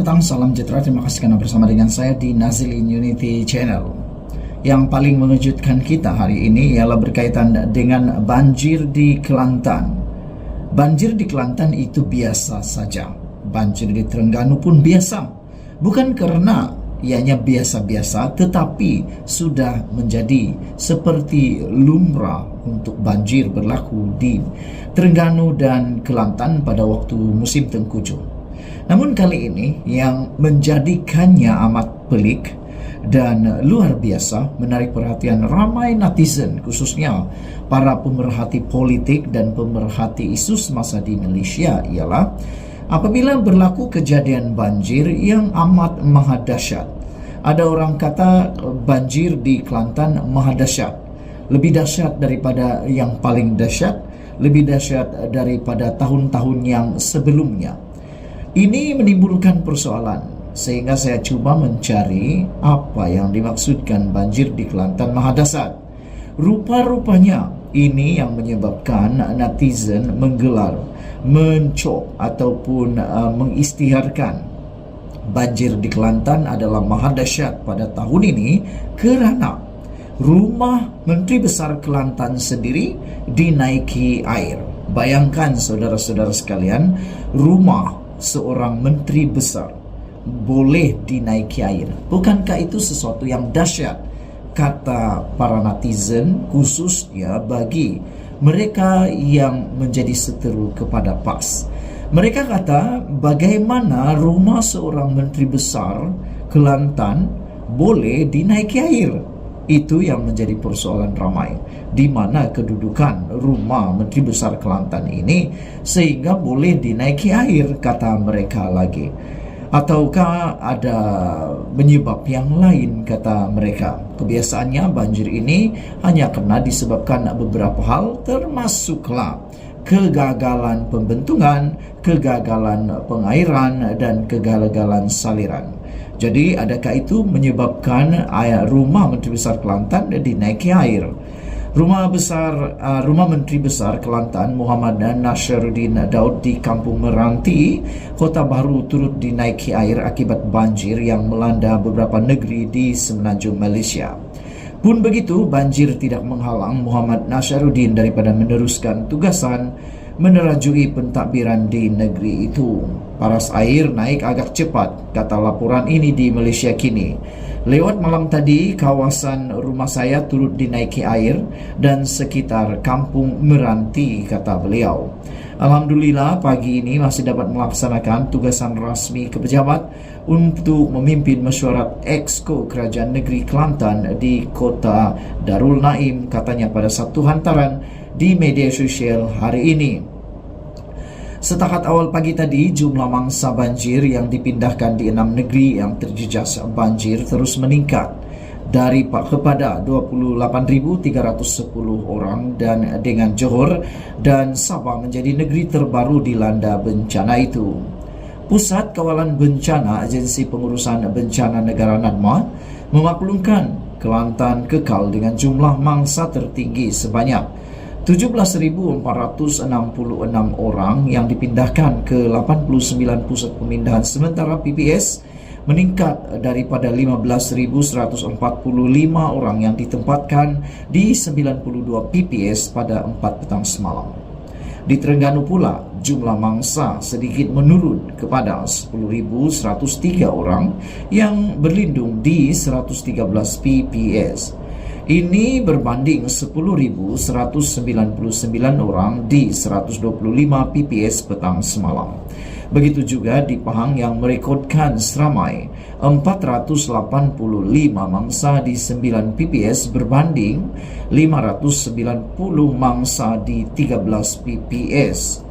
petang, salam sejahtera. Terima kasih karena bersama dengan saya di Nazilin Unity Channel. Yang paling mengejutkan kita hari ini ialah berkaitan dengan banjir di Kelantan. Banjir di Kelantan itu biasa saja. Banjir di Terengganu pun biasa. Bukan karena ianya biasa-biasa, tetapi sudah menjadi seperti lumrah untuk banjir berlaku di Terengganu dan Kelantan pada waktu musim tengkujuh. Namun kali ini yang menjadikannya amat pelik dan luar biasa menarik perhatian ramai netizen, khususnya para pemerhati politik dan pemerhati isu semasa di Malaysia, ialah apabila berlaku kejadian banjir yang amat maha dahsyat. Ada orang kata banjir di Kelantan maha dahsyat, lebih dahsyat daripada yang paling dahsyat, lebih dahsyat daripada tahun-tahun yang sebelumnya. Ini menimbulkan persoalan, sehingga saya cuba mencari apa yang dimaksudkan banjir di Kelantan maha dahsyat. Rupa-rupanya ini yang menyebabkan netizen menggelar, mencop ataupun mengisytiharkan banjir di Kelantan adalah maha dahsyat pada tahun ini kerana rumah Menteri Besar Kelantan sendiri dinaiki air. Bayangkan saudara-saudara sekalian, rumah seorang menteri besar boleh dinaiki air. Bukankah itu sesuatu yang dahsyat? Kata para netizen, khususnya bagi mereka yang menjadi seteru kepada PAS. Mereka kata, bagaimana rumah seorang menteri besar Kelantan boleh dinaiki air? Itu yang menjadi persoalan ramai. Di mana kedudukan rumah Menteri Besar Kelantan ini sehingga boleh dinaiki air, kata mereka lagi. Ataukah ada penyebab yang lain, kata mereka. Kebiasaannya banjir ini hanya kena disebabkan beberapa hal, termasuklah kegagalan pembentungan, kegagalan pengairan, dan kegagalan saliran. Jadi adakah itu menyebabkan rumah Menteri Besar Kelantan dinaiki air? Rumah Menteri Besar Kelantan Muhammad Nasruddin Daud di Kampung Meranti, Kota Baru turut dinaiki air akibat banjir yang melanda beberapa negeri di semenanjung Malaysia. Pun begitu, banjir tidak menghalang Muhammad Nasruddin daripada meneruskan tugasan menerajui pentadbiran di negeri itu. Paras air naik agak cepat, kata laporan ini di Malaysia Kini. Lewat malam tadi, kawasan rumah saya turut dinaiki air dan sekitar Kampung Meranti, kata beliau. Alhamdulillah, pagi ini masih dapat melaksanakan tugasan rasmi kepejabat untuk memimpin mesyuarat Exco Kerajaan Negeri Kelantan di Kota Darul Naim, katanya pada satu hantaran di media sosial hari ini. Setakat awal pagi tadi, jumlah mangsa banjir yang dipindahkan di 6 negeri yang terjejas banjir terus meningkat kepada 28.310 orang, dan dengan Johor dan Sabah menjadi negeri terbaru dilanda bencana itu. Pusat Kawalan Bencana Agensi Pengurusan Bencana Negara NADMA memaklumkan Kelantan kekal dengan jumlah mangsa tertinggi sebanyak 17.466 orang yang dipindahkan ke 89 pusat pemindahan sementara PPS, meningkat daripada 15.145 orang yang ditempatkan di 92 PPS pada 4 petang semalam. Di Terengganu pula, jumlah mangsa sedikit menurun kepada 10.103 orang yang berlindung di 113 PPS. Ini berbanding 10.199 orang di 125 PPS petang semalam. Begitu juga di Pahang yang merekodkan seramai 485 mangsa di 9 PPS berbanding 590 mangsa di 13 PPS.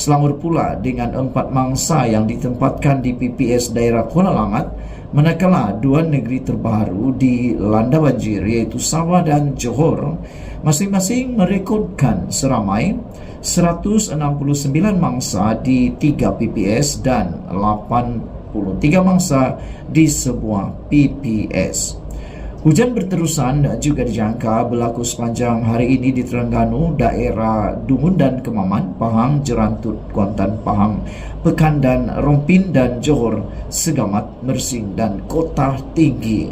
Selangor pula dengan 4 mangsa yang ditempatkan di PPS daerah Kuala Langat, manakala 2 negeri terbaru di landa banjir iaitu Sabah dan Johor masing-masing merekodkan seramai 169 mangsa di 3 PPS dan 83 mangsa di sebuah PPS. Hujan berterusan juga dijangka berlaku sepanjang hari ini di Terengganu, daerah Dungun dan Kemaman, Pahang, Jerantut, Kuantan, Pahang, Pekandan, Rompin dan Johor, Segamat, Mersing dan Kota Tinggi.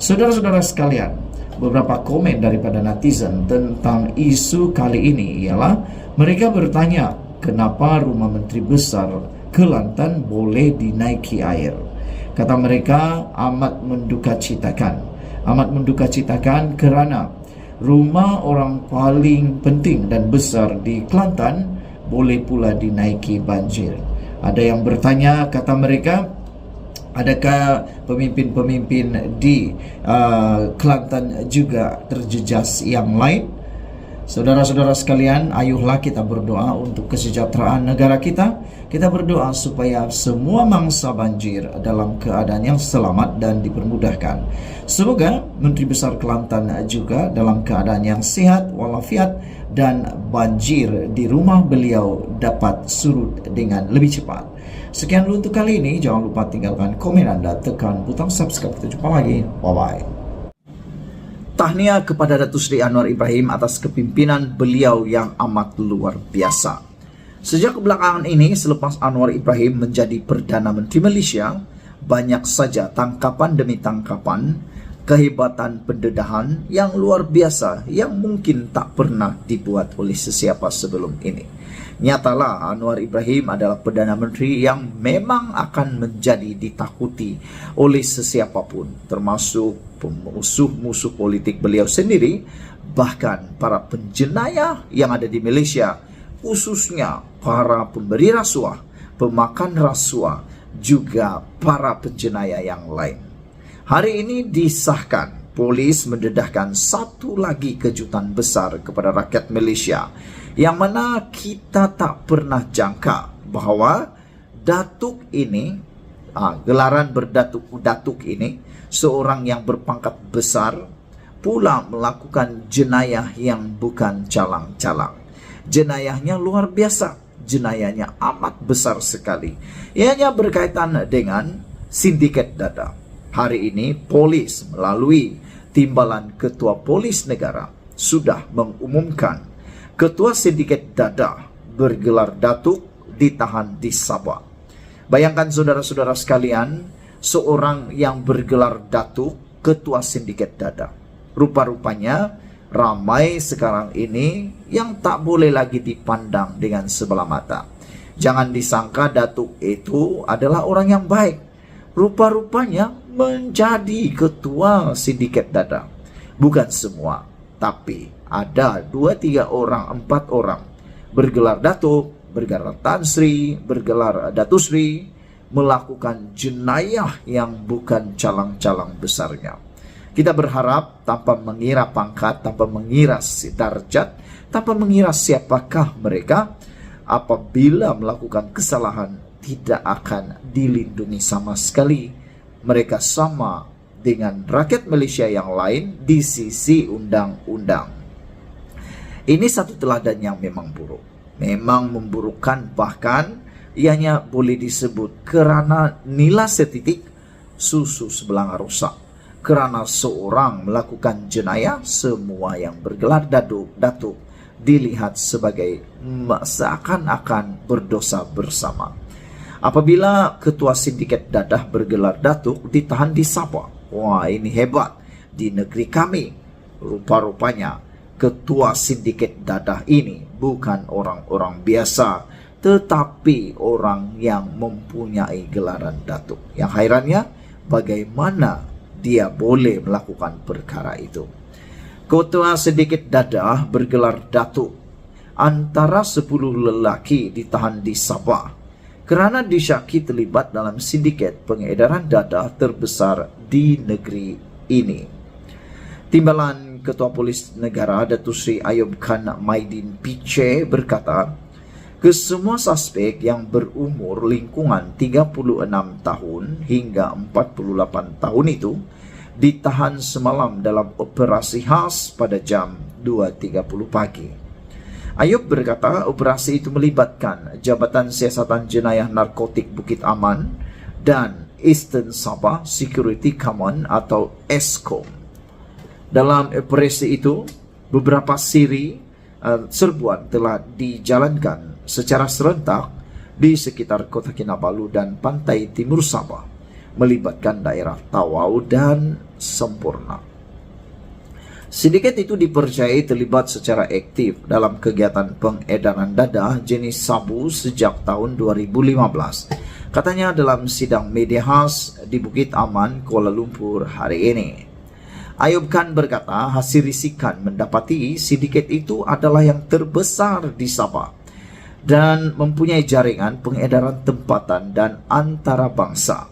Saudara-saudara sekalian, beberapa komen daripada netizen tentang isu kali ini ialah mereka bertanya kenapa rumah Menteri Besar Kelantan boleh dinaiki air. Kata mereka amat mendukacitakan kerana rumah orang paling penting dan besar di Kelantan boleh pula dinaiki banjir. Ada yang bertanya, kata mereka, adakah pemimpin-pemimpin di Kelantan juga terjejas yang lain? Saudara-saudara sekalian, ayuhlah kita berdoa untuk kesejahteraan negara kita. Kita berdoa supaya semua mangsa banjir dalam keadaan yang selamat dan dipermudahkan. Semoga Menteri Besar Kelantan juga dalam keadaan yang sehat walafiat dan banjir di rumah beliau dapat surut dengan lebih cepat. Sekian dulu untuk kali ini. Jangan lupa tinggalkan komen Anda, tekan butang subscribe. Kita jumpa lagi. Bye-bye. Tahniah kepada Datuk Seri Anwar Ibrahim atas kepimpinan beliau yang amat luar biasa. Sejak belakangan ini, selepas Anwar Ibrahim menjadi Perdana Menteri Malaysia, banyak saja tangkapan demi tangkapan, kehebatan pendedahan yang luar biasa yang mungkin tak pernah dibuat oleh sesiapa sebelum ini. Nyatalah Anwar Ibrahim adalah Perdana Menteri yang memang akan menjadi ditakuti oleh sesiapapun, termasuk musuh-musuh politik beliau sendiri, bahkan para penjenayah yang ada di Malaysia, khususnya para pemberi rasuah, pemakan rasuah, juga para penjenayah yang lain. Hari ini disahkan, polis mendedahkan satu lagi kejutan besar kepada rakyat Malaysia, yang mana kita tak pernah jangka bahawa Datuk ini, gelaran berdatuk ini, seorang yang berpangkat besar pula melakukan jenayah yang bukan calang-calang. Jenayahnya luar biasa, jenayahnya amat besar sekali. Ianya berkaitan dengan sindiket dada. Hari ini polis melalui timbalan Ketua Polis Negara sudah mengumumkan Ketua Sindiket Dada bergelar Datuk ditahan di Sabah. Bayangkan saudara-saudara sekalian, seorang yang bergelar Datuk, Ketua Sindiket Dada. Rupa-rupanya ramai sekarang ini yang tak boleh lagi dipandang dengan sebelah mata. Jangan disangka Datuk itu adalah orang yang baik. Rupa-rupanya menjadi Ketua Sindiket Dada. Bukan semua, tapi ada 2, 3 orang, 4 orang bergelar Datuk, bergelar Tan Sri, bergelar Datuk Sri, melakukan jenayah yang bukan calang-calang besarnya. Kita berharap tanpa mengira pangkat, tanpa mengira darjat, tanpa mengira siapakah mereka, apabila melakukan kesalahan tidak akan dilindungi sama sekali. Mereka sama dengan rakyat Malaysia yang lain di sisi undang-undang. Ini satu teladan yang memang buruk, memang memburukkan, bahkan ianya boleh disebut kerana nila setitik susu sebelanga rosak. Kerana seorang melakukan jenayah, semua yang bergelar datuk dilihat sebagai seakan-akan berdosa bersama. Apabila Ketua Sindiket Dadah bergelar Datuk ditahan di Sabah, wah ini hebat di negeri kami. Rupa-rupanya Ketua Sindiket Dadah ini bukan orang-orang biasa, tetapi orang yang mempunyai gelaran Datuk. Yang hairannya, bagaimana dia boleh melakukan perkara itu. Ketua Sindiket Dadah bergelar Datuk. Antara 10 lelaki ditahan di Sabah kerana disyaki terlibat dalam sindiket pengedaran dadah terbesar di negeri ini. Timbalan Ketua Polis Negara Datuk Seri Ayub Khan Maidin PC berkata, kesemua suspek yang berumur lingkungan 36 tahun hingga 48 tahun itu ditahan semalam dalam operasi khas pada jam 2.30 pagi. Ayub berkata operasi itu melibatkan Jabatan Siasatan Jenayah Narkotik Bukit Aman dan Eastern Sabah Security Command atau ESCOM. Dalam operasi itu, beberapa serbuan telah dijalankan secara serentak di sekitar kota Kinabalu dan pantai timur Sabah, melibatkan daerah Tawau dan Sempurna. Sindiket itu dipercayai terlibat secara aktif dalam kegiatan pengedaran dadah jenis sabu sejak tahun 2015. Katanya dalam sidang media khas di Bukit Aman, Kuala Lumpur hari ini. Ayub Khan berkata hasil risikan mendapati sindiket itu adalah yang terbesar di Sabah dan mempunyai jaringan pengedaran tempatan dan antarabangsa.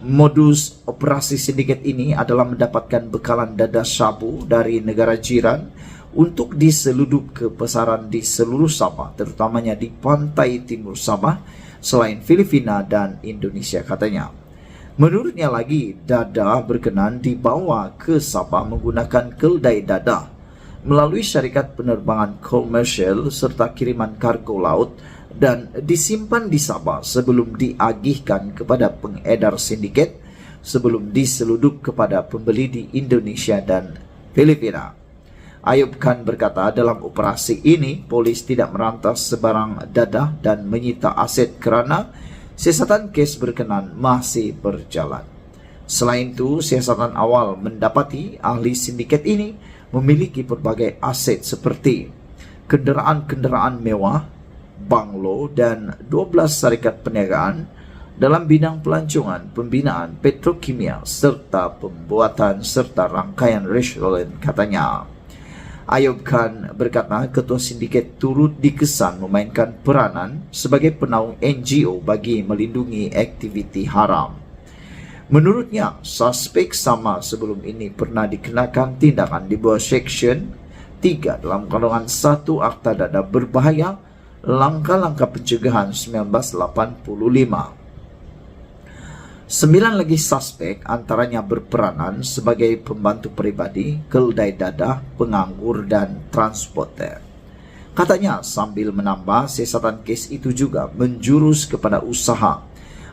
Modus operasi sindiket ini adalah mendapatkan bekalan dadah sabu dari negara jiran untuk diseludup ke pasaran di seluruh Sabah, terutamanya di pantai timur Sabah, selain Filipina dan Indonesia katanya. Menurutnya lagi, dadah berkenan dibawa ke Sabah menggunakan keldai dadah melalui syarikat penerbangan komersial serta kiriman kargo laut dan disimpan di Sabah sebelum diagihkan kepada pengedar sindiket sebelum diseludup kepada pembeli di Indonesia dan Filipina. Ayub Khan berkata dalam operasi ini polis tidak merampas sebarang dadah dan menyita aset kerana siasatan kes berkenan masih berjalan. Selain itu, siasatan awal mendapati ahli sindiket ini memiliki berbagai aset seperti kenderaan-kenderaan mewah, banglo, dan 12 syarikat perniagaan dalam bidang pelancongan, pembinaan, petrokimia, serta pembuatan serta rangkaian restoran katanya. Ayub Khan berkata ketua sindiket turut dikesan memainkan peranan sebagai penaung NGO bagi melindungi aktiviti haram. Menurutnya, suspek sama sebelum ini pernah dikenakan tindakan di bawah Section 3 dalam golongan 1 Akta Dadah Berbahaya Langkah-langkah pencegahan 1985. 9 lagi suspek antaranya berperanan sebagai pembantu pribadi, keldai dadah, penganggur, dan transporter. Katanya sambil menambah, siasatan kes itu juga menjurus kepada usaha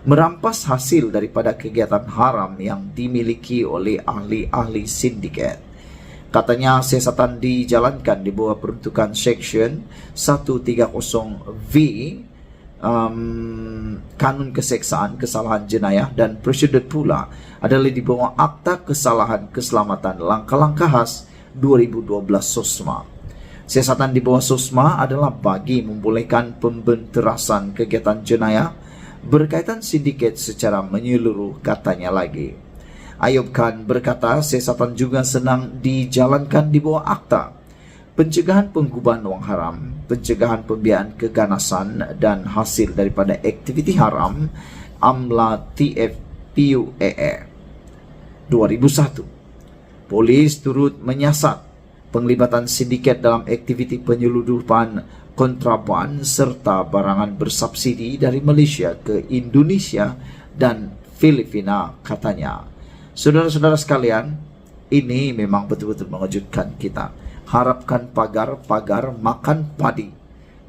merampas hasil daripada kegiatan haram yang dimiliki oleh ahli-ahli sindiket. Katanya siasatan dijalankan di bawah peruntukan Section 130V Kanun Keseksaan Kesalahan Jenayah dan prosedur pula adalah di bawah Akta Kesalahan Keselamatan Langkah-langkah khas 2012 SOSMA. Siasatan di bawah SOSMA adalah bagi membolehkan pembenterasan kegiatan jenayah berkaitan sindiket secara menyeluruh katanya lagi. Ayub Khan berkata siasatan juga senang dijalankan di bawah akta pencegahan penggubahan wang haram, pencegahan pembiayaan keganasan dan hasil daripada aktiviti haram AMLA TFPUEE 2001. Polis turut menyiasat penglibatan sindiket dalam aktiviti penyeludupan kontraban serta barangan bersubsidi dari Malaysia ke Indonesia dan Filipina katanya. Saudara-saudara sekalian, ini memang betul-betul mengejutkan kita. Harapkan pagar-pagar makan padi.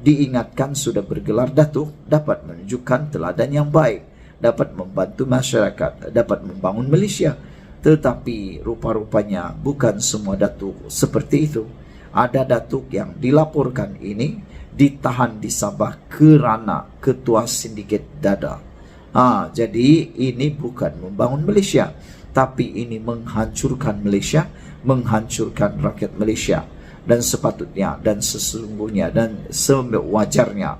Diingatkan sudah bergelar datuk dapat menunjukkan teladan yang baik, dapat membantu masyarakat, dapat membangun Malaysia. Tetapi rupa-rupanya bukan semua datuk seperti itu. Ada datuk yang dilaporkan ini ditahan di Sabah kerana ketua sindiket dadah. Jadi ini bukan membangun Malaysia, tapi ini menghancurkan Malaysia, menghancurkan rakyat Malaysia. Dan sepatutnya dan sesungguhnya dan sewajarnya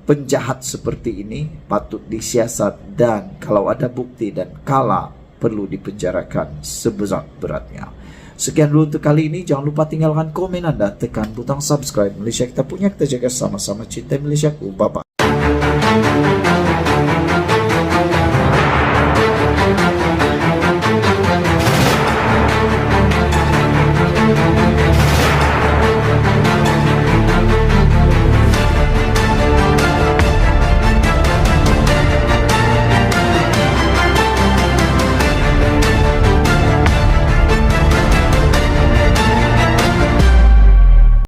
penjahat seperti ini patut disiasat dan kalau ada bukti dan kala perlu dipenjarakan seberat-beratnya. Sekian dulu untuk kali ini. Jangan lupa tinggalkan komen Anda, tekan butang subscribe. Malaysia kita punya, kita jaga sama-sama. Cinta Malaysiaku. Bye-bye.